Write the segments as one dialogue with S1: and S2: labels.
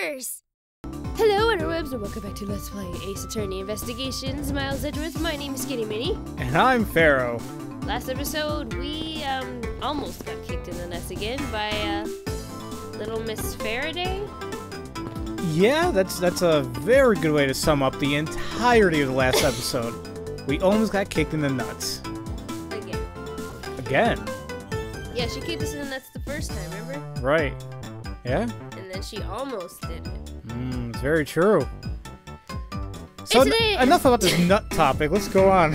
S1: adventures! Hello, interwebs, and welcome back to Let's Play Ace Attorney Investigations. Miles Edgeworth, my name is SkiniMini.
S2: And I'm Pharaoh.
S1: Last episode, we almost got kicked in the nuts again by little Miss Faraday.
S2: Yeah, that's a very good way to sum up the entirety of the last episode. We almost got kicked in the nuts. Again?
S1: Yeah, she kicked us in the nuts the first time, remember?
S2: Right. Yeah?
S1: And then she almost did it.
S2: It's very true. So enough about this nut topic. Let's go on.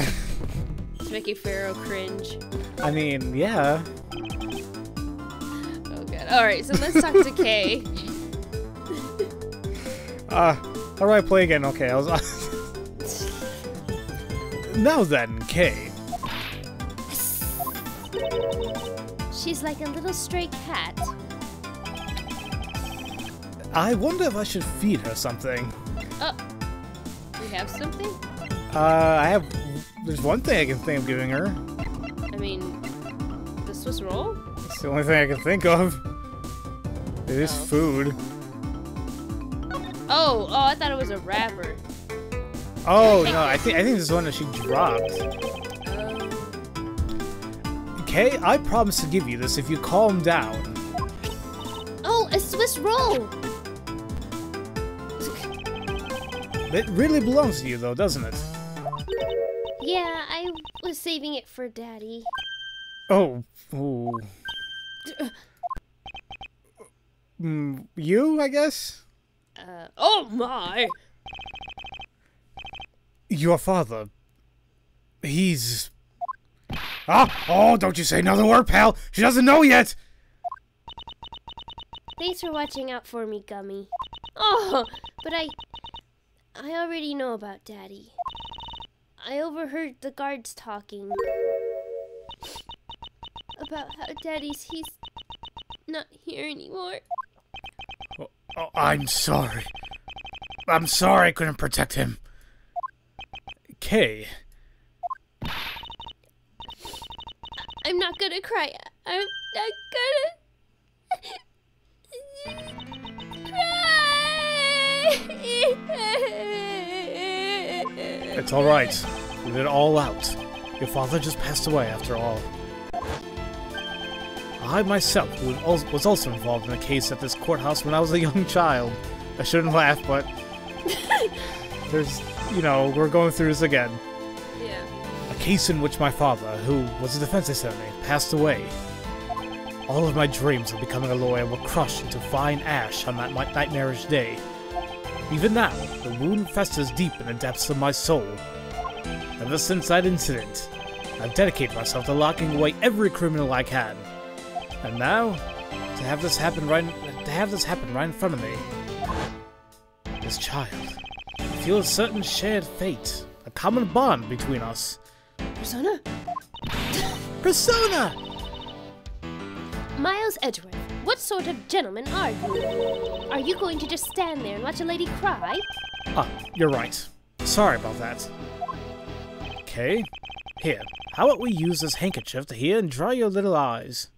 S1: It's making Pharaoh cringe.
S2: I mean, yeah.
S1: Oh god. Alright, so let's talk to Kay.
S2: How do I play again? Okay, I was Now then, Kay.
S1: She's like a little stray cat.
S2: I wonder if I should feed her something.
S1: Oh. We have something?
S2: There's one thing I can think of giving her.
S1: I mean, the Swiss roll?
S2: It's the only thing I can think of. It is food.
S1: Oh, I thought it was a wrapper.
S2: Oh no, I think this is one that she dropped. Okay, I promise to give you this if you calm down.
S1: Oh, a Swiss roll!
S2: It really belongs to you though, doesn't it?
S1: Yeah, I was saving it for Daddy.
S2: Oh. Ooh. You, I guess?
S1: Oh my!
S2: Your father. He's... Oh, don't you say another word, pal! She doesn't know yet!
S1: Thanks for watching out for me, Gummy. Oh, but I already know about Daddy. I overheard the guards talking about how he's not here anymore.
S2: Oh, I'm sorry. I'm sorry I couldn't protect him. Kay.
S1: I'm not gonna cry. I'm not gonna cry.
S2: It's alright. Let it all out. Your father just passed away after all. I myself was also involved in a case at this courthouse when I was a young child. I shouldn't laugh, but there's, we're going through this again.
S1: Yeah.
S2: A case in which my father, who was a defense attorney, passed away. All of my dreams of becoming a lawyer were crushed into fine ash on that nightmarish day. Even now, the wound festers deep in the depths of my soul. Ever since that incident, I've dedicated myself to locking away every criminal I can. And now, to have this happen right in front of me. This child. I feel a certain shared fate, a common bond between us.
S1: Persona?
S2: Persona!
S1: Miles Edgeworth, what sort of gentleman are you? Are you going to just stand there and watch a lady cry?
S2: Ah, you're right. Sorry about that. Okay. Here, how about we use this handkerchief to here and dry your little eyes?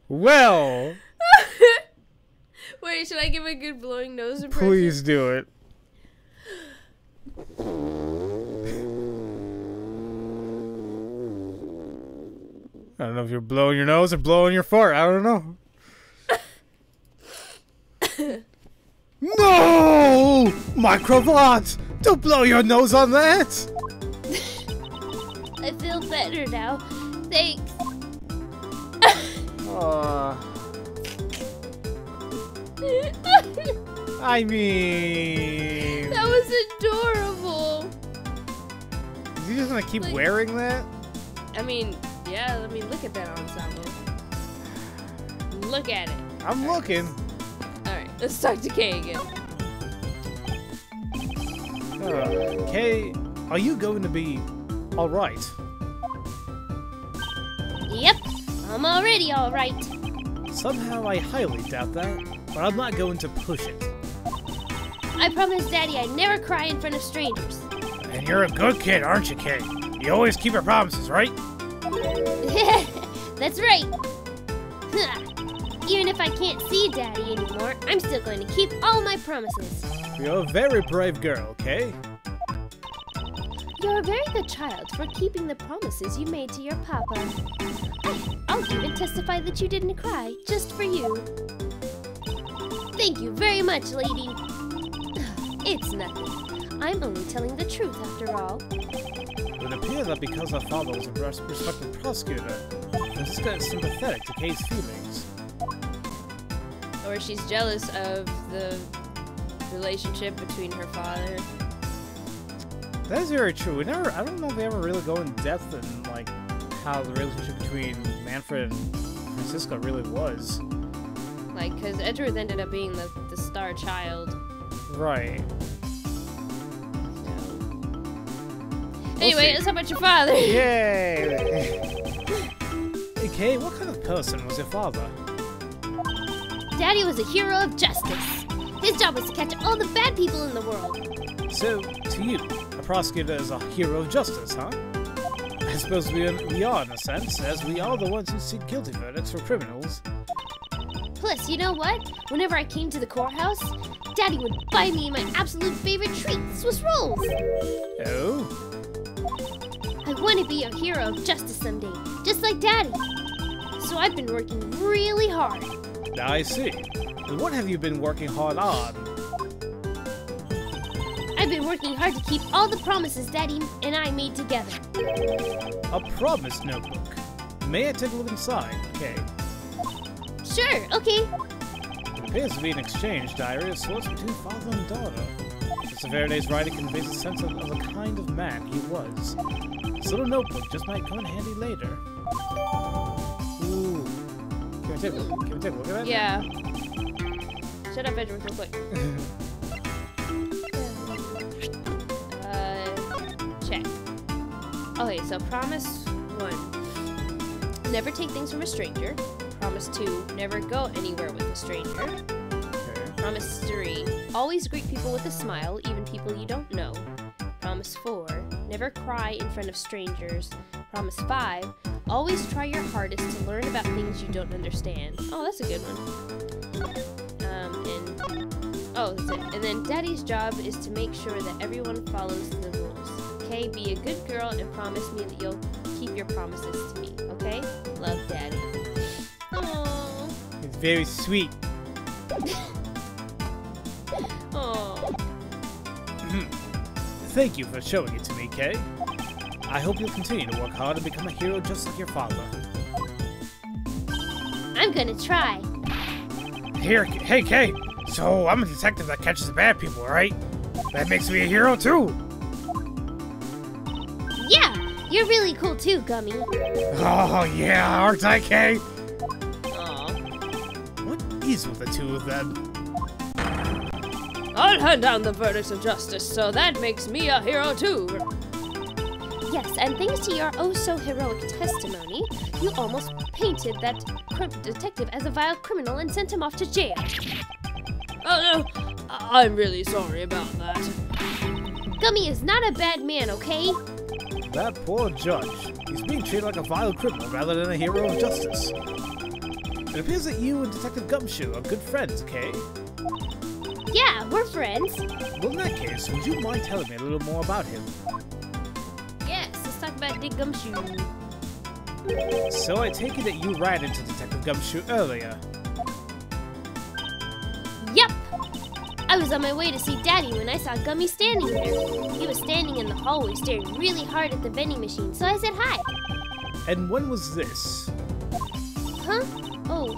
S2: Well...
S1: Wait, should I give a good blowing nose impression?
S2: Please do it. I don't know if you're blowing your nose or blowing your fart. I don't know. No! My cravat! Don't blow your nose on that!
S1: I feel better now. Thanks.
S2: I mean...
S1: That was adorable.
S2: Is he just gonna keep wearing that?
S1: I mean, yeah, look at that ensemble. Look at it.
S2: I'm looking.
S1: Alright, let's talk to Kay again.
S2: Kay, are you going to be alright?
S1: Yep, I'm already alright.
S2: Somehow I highly doubt that, but I'm not going to push it.
S1: I promised Daddy I'd never cry in front of strangers.
S2: And you're a good kid, aren't you, Kay? You always keep your promises, right?
S1: That's right. Even if I can't see Daddy anymore, I'm still going to keep all my promises.
S2: You're a very brave girl, Kay.
S1: You're a very good child for keeping the promises you made to your papa. I'll even testify that you didn't cry, just for you. Thank you very much, lady. It's nothing. I'm only telling the truth, after all.
S2: It would appear that because her father was a respected prosecutor, Francisca is sympathetic to Kay's feelings.
S1: Or she's jealous of the relationship between her father.
S2: That is very true. I don't know if they ever really go in depth in, like, how the relationship between Manfred and Francisca really was.
S1: Like, because Edgeworth ended up being the star child.
S2: Right.
S1: So. Anyway, let's talk about your father.
S2: Yay! Hey, Kay, what kind of person was your father?
S1: Daddy was a hero of justice. His job was to catch all the bad people in the world.
S2: So, to you, a prosecutor is a hero of justice, huh? I suppose we are, in a sense, as we are the ones who seek guilty verdicts for criminals.
S1: Plus, you know what? Whenever I came to the courthouse, Daddy would buy me my absolute favorite treat, Swiss rolls.
S2: Oh?
S1: I want to be a hero of justice someday, just like Daddy. So I've been working really hard.
S2: I see. And what have you been working hard on?
S1: I've been working hard to keep all the promises Daddy and I made together.
S2: A promise notebook. May I take a look inside, Kay?
S1: Sure, okay.
S2: It appears to be an exchange diary of sorts between father and daughter. Mr. Faraday's writing conveys a sense of the kind of man he was. This little notebook just might come in handy later. Ooh. Can we take a look at that?
S1: Yeah. Shut up, Edgeworth, real quick. Check. Okay, so promise 1. Never take things from a stranger. Promise 2. Never go anywhere with a stranger.
S2: Okay.
S1: Promise 3. Always greet people with a smile, even people you don't know. Promise 4. Never cry in front of strangers. Promise 5. Always try your hardest to learn about things you don't understand. Oh, that's a good one. Oh, that's it. And then Daddy's job is to make sure that everyone follows the rules. Okay, be a good girl and promise me that you'll keep your promises to me. Okay? Love, Daddy. Aww.
S2: It's very sweet.
S1: Aww.
S2: Thank you for showing it to me, Kay. I hope you'll continue to work hard and become a hero just like your father.
S1: I'm gonna try.
S2: Hey, Kay. So, I'm a detective that catches the bad people, right? That makes me a hero, too.
S1: Yeah, you're really cool too, Gummy.
S2: Oh, yeah, aren't I, Kay?
S1: Aw.
S2: What is with the two of them?
S1: I'll hand down the verdicts of justice, so that makes me a hero too. Yes, and thanks to your oh-so-heroic testimony, you almost painted that detective as a vile criminal and sent him off to jail. Oh no, I'm really sorry about that. Gummy is not a bad man, okay?
S2: That poor judge. He's being treated like a vile criminal rather than a hero of justice. It appears that you and Detective Gumshoe are good friends, Kay.
S1: Yeah, we're friends.
S2: Well, in that case, would you mind telling me a little more about him?
S1: Yes, let's talk about Dick Gumshoe.
S2: So I take it that you ran into Detective Gumshoe earlier.
S1: Yep. I was on my way to see Daddy when I saw Gummy standing there. He was standing in the hallway staring really hard at the vending machine, so I said hi.
S2: And when was this?
S1: Huh? Oh,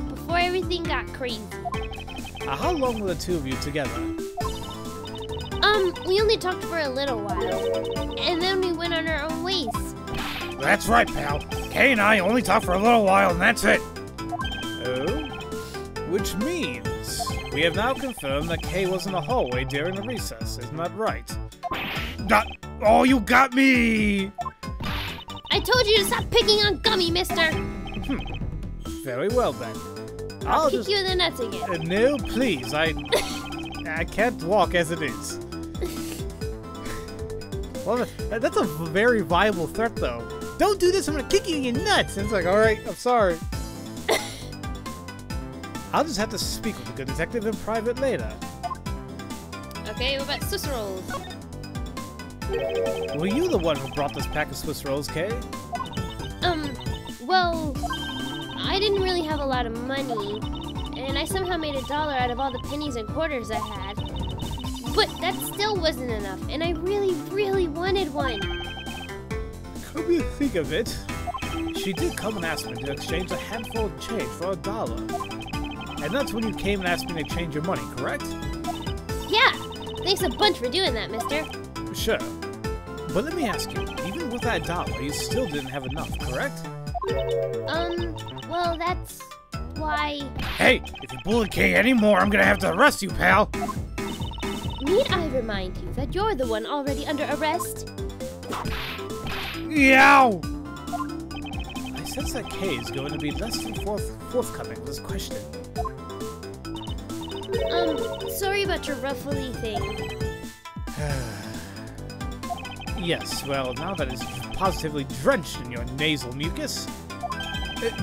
S1: before everything got crazy.
S2: How long were the two of you together?
S1: We only talked for a little while, and then we went on our own ways.
S2: That's right, pal. Kay and I only talked for a little while, and that's it. Oh? Which means we have now confirmed that Kay was in the hallway during the recess, isn't that right? Oh, you got me!
S1: I told you to stop picking on Gummy, mister!
S2: Very well, then.
S1: I'll kick you in the nuts again.
S2: No, please, I can't walk as it is. Well, that's a very viable threat, though. Don't do this, I'm gonna kick you in your nuts! And it's like, alright, I'm sorry. I'll just have to speak with the good detective in private later.
S1: Okay, what about Swiss rolls?
S2: Were you the one who brought this pack of Swiss rolls, Kay?
S1: Well, I didn't really have a lot of money, and I somehow made $1 out of all the pennies and quarters I had. But that still wasn't enough, and I really, really wanted one.
S2: Come you think of it, she did come and ask me to exchange a handful of change for $1. And that's when you came and asked me to exchange your money, correct?
S1: Yeah! Thanks a bunch for doing that, mister.
S2: Sure. But let me ask you, even with that $1, you still didn't have enough, correct?
S1: Well, that's why...
S2: Hey! If you bully Kay anymore, I'm gonna have to arrest you, pal!
S1: Need I remind you that you're the one already under arrest?
S2: Yow! I sense that Kay is going to be less than forthcoming with this question.
S1: Sorry about your ruffly thing.
S2: Yes, well, now that it's positively drenched in your nasal mucus.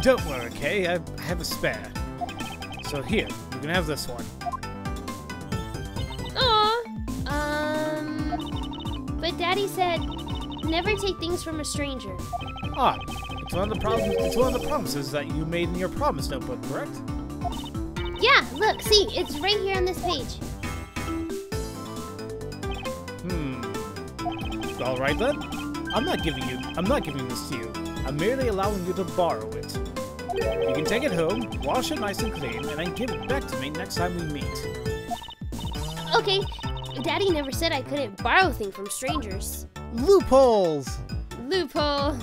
S2: Don't worry, Kay, I have a spare. So here, you can have this one.
S1: But Daddy said, never take things from a stranger.
S2: Ah, it's one of the promises that you made in your promise notebook, correct?
S1: Yeah, look, see, it's right here on this page.
S2: All right then. I'm not giving this to you. I'm merely allowing you to borrow it. You can take it home, wash it nice and clean, and then give it back to me next time we meet.
S1: Okay. Daddy never said I couldn't borrow things from strangers.
S2: Loopholes!
S1: Loophole.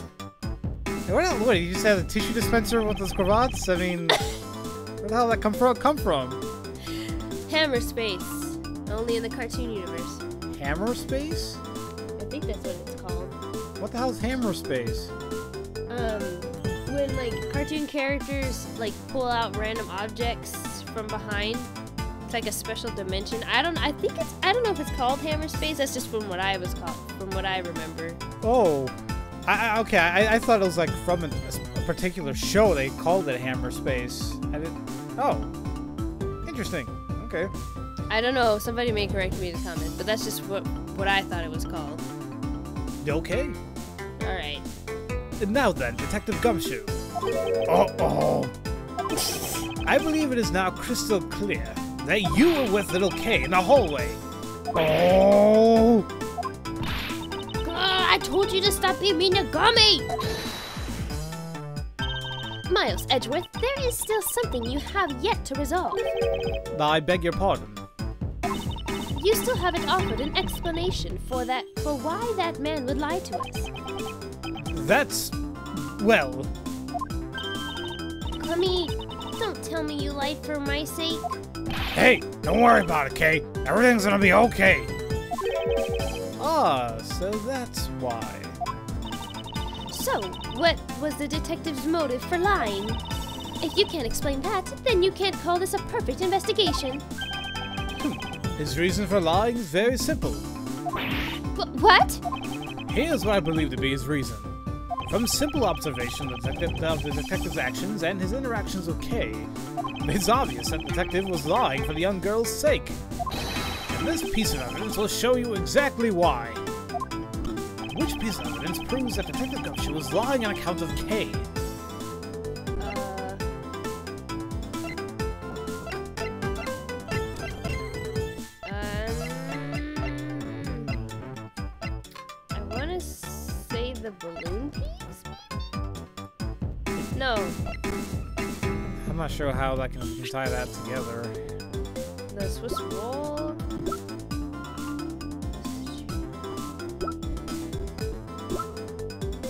S2: What, you just have a tissue dispenser with those cravats? I mean, where the hell did that come from?
S1: Hammer space. Only in the cartoon universe.
S2: Hammer space?
S1: I think that's what it's called.
S2: What the hell is hammer space?
S1: When like cartoon characters like pull out random objects from behind, it's like a special dimension. I don't know if it's called hammer space. That's just from what I remember.
S2: Oh, okay. I thought it was like from a particular show. They called it hammer space. Oh, interesting. Okay.
S1: I don't know. Somebody may correct me in the comments, but that's just what I thought it was called.
S2: Okay.
S1: All right.
S2: And now then, Detective Gumshoe. Uh-oh. I believe it is now crystal clear that you were with little Kay in the hallway. Oh!
S1: I told you to stop being mean to Gummy! Miles Edgeworth, there is still something you have yet to resolve.
S2: I beg your pardon.
S1: You still haven't offered an explanation for why that man would lie to us.
S2: That's... well...
S1: Gummy, don't tell me you lied for my sake.
S2: Hey, don't worry about it, Kay. Everything's gonna be okay. Ah, so that's why.
S1: So, what was the detective's motive for lying? If you can't explain that, then you can't call this a perfect investigation.
S2: His reason for lying is very simple.
S1: What?
S2: Here's what I believe to be his reason. From simple observation of the detective's actions and his interactions with Kay, it's obvious that the detective was lying for the young girl's sake. And this piece of evidence will show you exactly why. Which piece of evidence proves that Detective Gumshoe was lying on account of Kay?
S1: I want to say the balloon piece? No.
S2: I'm not sure how that can tie that together.
S1: The Swiss roll?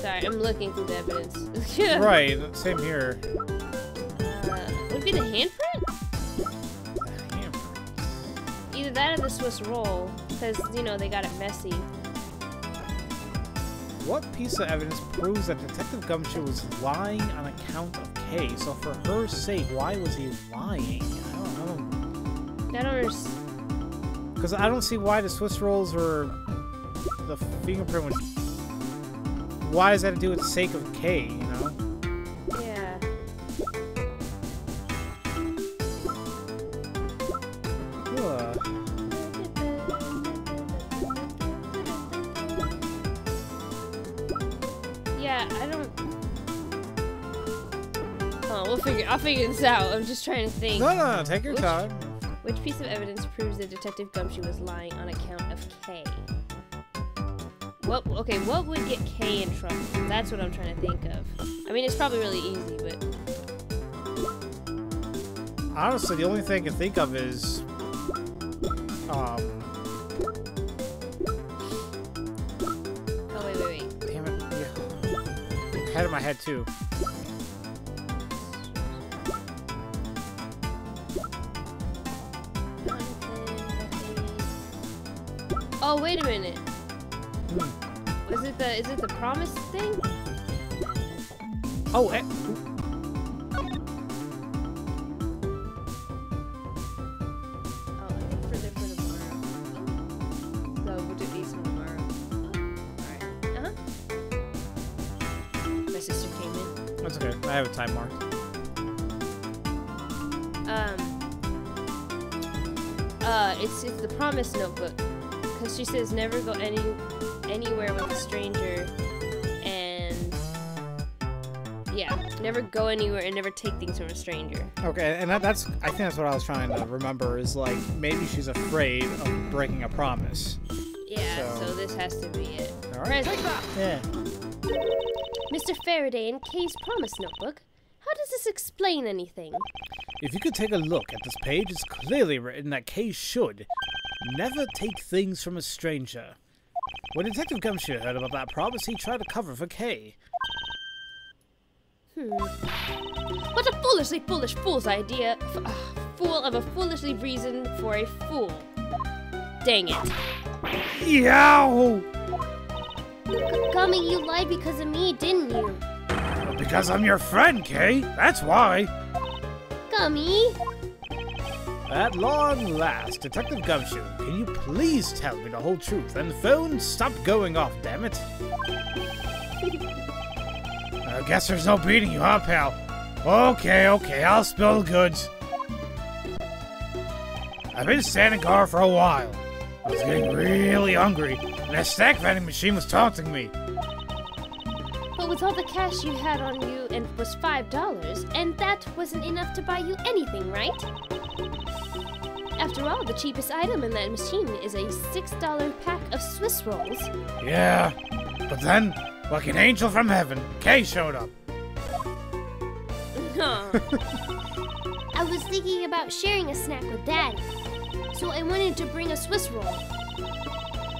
S1: Sorry, I'm looking through the evidence.
S2: Right, same here.
S1: Would it be the handprint? Either that or the Swiss roll, because, you know, they got it messy.
S2: What piece of evidence proves that Detective Gumshoe was lying on account of Kay? So for her sake, why was he lying? I don't
S1: understand.
S2: Because I don't see why the Swiss rolls or the fingerprint would... Why does that have to do with the sake of K, you know?
S1: Yeah. Yeah, I don't... Oh, I'll figure this out. I'm just trying to think.
S2: No, take your time.
S1: Which piece of evidence proves that Detective Gumshoe was lying on account of K? What would get K in trouble? That's what I'm trying to think of. I mean, it's probably really easy, but...
S2: Honestly, the only thing I can think of is...
S1: Oh, wait.
S2: Damn it. Yeah. Head of my head, too.
S1: Oh, wait a minute. Is it the promise thing?
S2: Oh,
S1: for tomorrow. So we'll do these tomorrow. Alright. My sister came in.
S2: That's okay. I have a time mark.
S1: It's the promise notebook. Because she says never go anywhere with a stranger, and yeah, never go anywhere and never take things from a stranger.
S2: Okay, and I think that's what I was trying to remember is like maybe she's afraid of breaking a promise.
S1: Yeah, so this has to be it.
S2: All right. Yeah.
S1: Mr. Faraday in Kay's promise notebook. How does this explain anything?
S2: If you could take a look at this page, it's clearly written that Kay should never take things from a stranger. When Detective Gumshoe heard about that promise, he tried to cover for Kay.
S1: What a foolishly foolish fool's idea. Fool of a foolishly reason for a fool. Dang it.
S2: Yow!
S1: Gummy, you lied because of me, didn't you?
S2: Because I'm your friend, Kay. That's why.
S1: Gummy.
S2: At long last, Detective Gumshoe, can you please tell me the whole truth? And the phone, stop going off, damn it. I guess there's no beating you, huh, pal? Okay, I'll spill the goods. I've been standing guard for a while. I was getting really hungry, and that snack vending machine was taunting me.
S1: But with all the cash you had on you, and was $5, and that wasn't enough to buy you anything, right? After all, the cheapest item in that machine is a $6 pack of Swiss rolls.
S2: Yeah, but then, like an angel from heaven, Kay showed up.
S1: I was thinking about sharing a snack with Daddy, so I wanted to bring a Swiss roll.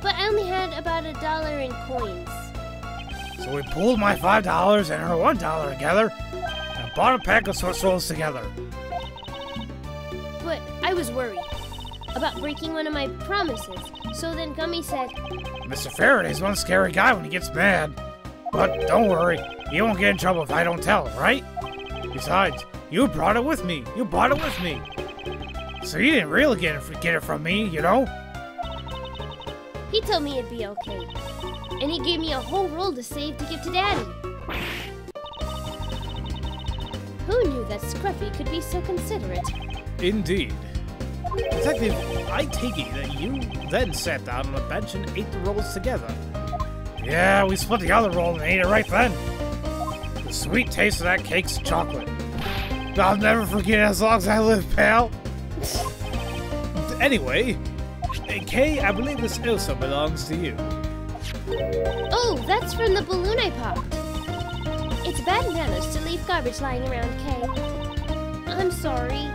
S1: But I only had about $1 in coins.
S2: So we pooled my $5 and her $1 together, and bought a pack of Swiss rolls together.
S1: But I was worried about breaking one of my promises, so then Gummy said,
S2: Mr. Faraday's one scary guy when he gets mad. But don't worry, he won't get in trouble if I don't tell him, right? Besides, you brought it with me. So you didn't really get it from me, you know?
S1: He told me it'd be okay. And he gave me a whole roll to save to give to Daddy. Who knew that Scruffy could be so considerate?
S2: Indeed. Detective, I take it that you then sat down on a bench and ate the rolls together. Yeah, we split the other roll and ate it right then. The sweet taste of that cake's chocolate. I'll never forget it as long as I live, pal. Anyway, Kay, I believe this also belongs to you.
S1: Oh, that's from the balloon I popped. It's bad manners to leave garbage lying around, Kay. I'm sorry.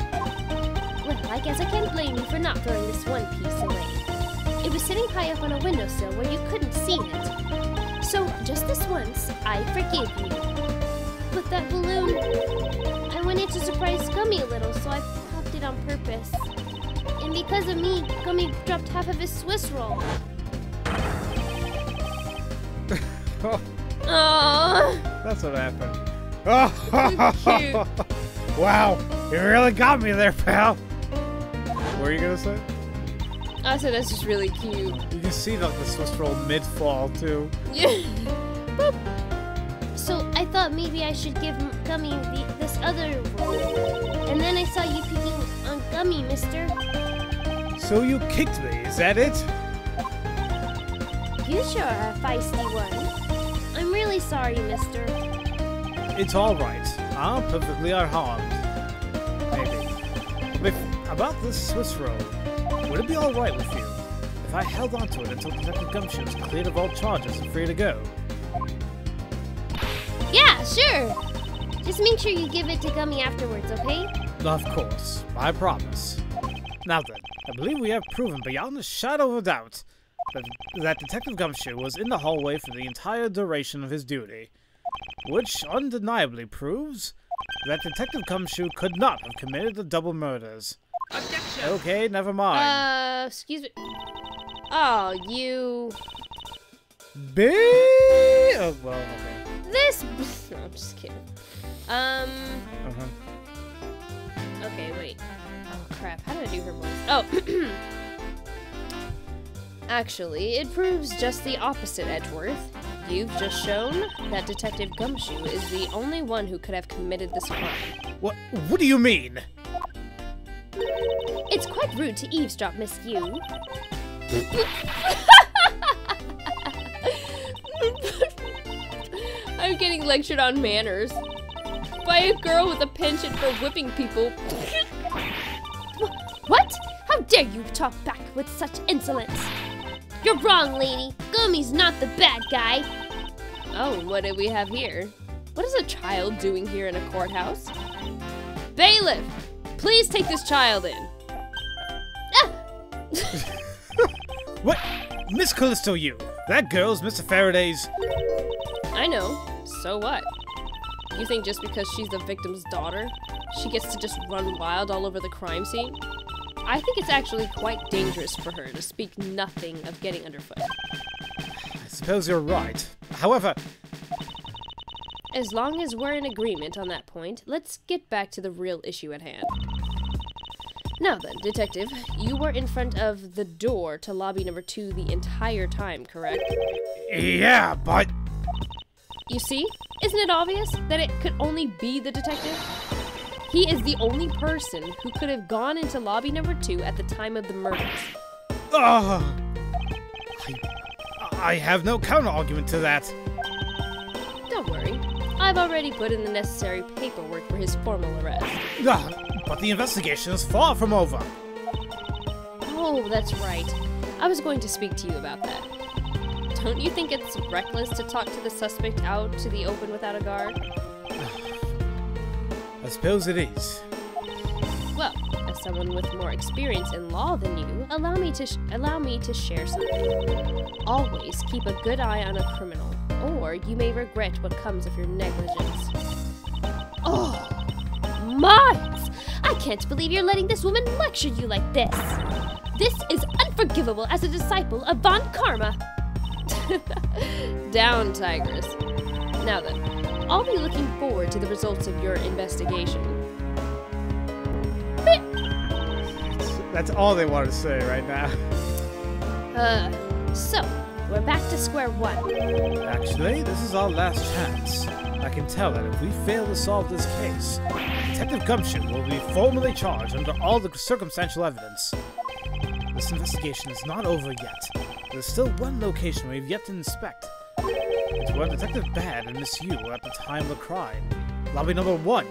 S1: Well, I guess I can't blame you for not throwing this one piece away. It was sitting high up on a windowsill where you couldn't see it. So, just this once, I forgive you. But that balloon... I wanted to surprise Gummy a little, so I popped it on purpose. And because of me, Gummy dropped half of his Swiss roll.
S2: Oh. That's what happened. Oh,
S1: cute.
S2: Wow, you really got me there, pal. What were you gonna say?
S1: I said that's just really cute.
S2: You can see the Swiss roll mid-fall, too.
S1: Yeah. Boop. So I thought maybe I should give Gummy this other roll. And then I saw you picking on Gummy, mister.
S2: So you kicked me, is that it?
S1: You sure are a feisty one. I'm really sorry, mister.
S2: It's alright. I'm perfectly unharmed. Maybe. About this Swiss roll, would it be alright with you if I held onto it until Detective Gumshoe is cleared of all charges and free to go?
S1: Yeah, sure. Just make sure you give it to Gummy afterwards, okay?
S2: Of course. I promise. Now then, I believe we have proven beyond a shadow of a doubt that Detective Gumshoe was in the hallway for the entire duration of his duty, which undeniably proves that Detective Gumshoe could not have committed the double murders.
S3: Objection.
S2: Okay, never mind.
S1: Excuse me. Oh, you...
S2: Oh, well, okay.
S1: This... No, I'm just kidding. Okay, wait. Oh, crap. How did I do her voice? Oh. Actually, it proves just the opposite, Edgeworth. You've just shown that Detective Gumshoe is the only one who could have committed this crime.
S2: What do you mean?
S1: It's quite rude to eavesdrop, Miss Yu. I'm getting lectured on manners by a girl with a penchant for whipping people. What? How dare you talk back with such insolence? You're wrong, lady. Gummy's not the bad guy. Oh, what do we have here? What is a child doing here in a courthouse? Bailiff, please take this child in. Ah!
S2: What? Miss Callisto, you! That girl's Mr. Faraday's...
S1: I know. So what? You think just because she's the victim's daughter, she gets to just run wild all over the crime scene? I think it's actually quite dangerous for her to speak nothing of getting underfoot.
S2: I suppose you're right. However...
S1: As long as we're in agreement on that point, let's get back to the real issue at hand. Now then, Detective, you were in front of the door to lobby number 2 the entire time, correct?
S2: Yeah, but...
S1: You see? Isn't it obvious that it could only be the detective? He is the only person who could have gone into lobby number 2 at the time of the murders.
S2: I have no counter-argument to that.
S1: Don't worry. I've already put in the necessary paperwork for his formal arrest.
S2: But the investigation is far from over.
S1: Oh, that's right. I was going to speak to you about that. Don't you think it's reckless to talk to the suspect out to the open without a guard?
S2: I suppose it is.
S1: Well, as someone with more experience in law than you, allow me to share something. Always keep a good eye on a criminal, or you may regret what comes of your negligence. Oh, Miles! I can't believe you're letting this woman lecture you like this. This is unforgivable as a disciple of Von Karma. Down, Tigress. Now then, I'll be looking forward to the results of your investigation.
S2: That's all they want to say right now.
S1: So, we're back to square one.
S2: Actually, this is our last chance. I can tell that if we fail to solve this case, Detective Gumshoe will be formally charged under all the circumstantial evidence. This investigation is not over yet. There's still one location we've yet to inspect. It's where Detective Bad and Miss Yu were at the time of the crime. Lobby number 1.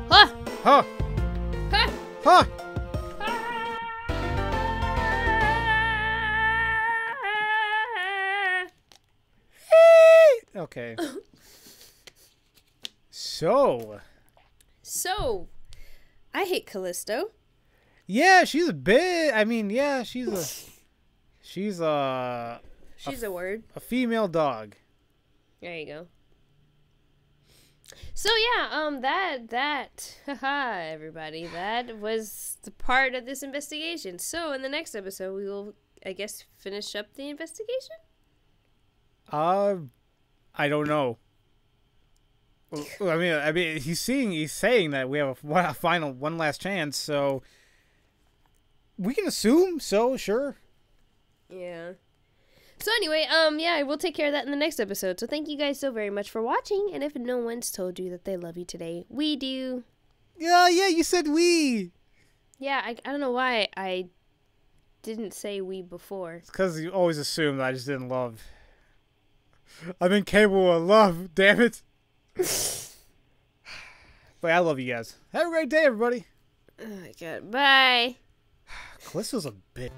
S1: Huh!
S2: Huh!
S1: Huh!
S2: Huh! Okay. So,
S1: I hate Callisto.
S2: yeah, she's a bit. I mean, yeah, she's a
S1: word.
S2: a female dog.
S1: There you go. So yeah, haha, everybody, that was the part of this investigation. So in the next episode, we will, I guess, finish up the investigation.
S2: I don't know. I mean, he's saying that we have one last chance. So, we can assume so, sure.
S1: Yeah. So anyway, yeah, we'll take care of that in the next episode. So thank you guys so very much for watching. And if no one's told you that they love you today, we do.
S2: Yeah, you said we.
S1: Yeah, I don't know why I didn't say we before.
S2: It's because you always assume that I just didn't love. I'm incapable of love, damn it. But I love you guys. Have a great day, everybody.
S1: Oh my god, bye.
S2: Callisto's a bitch.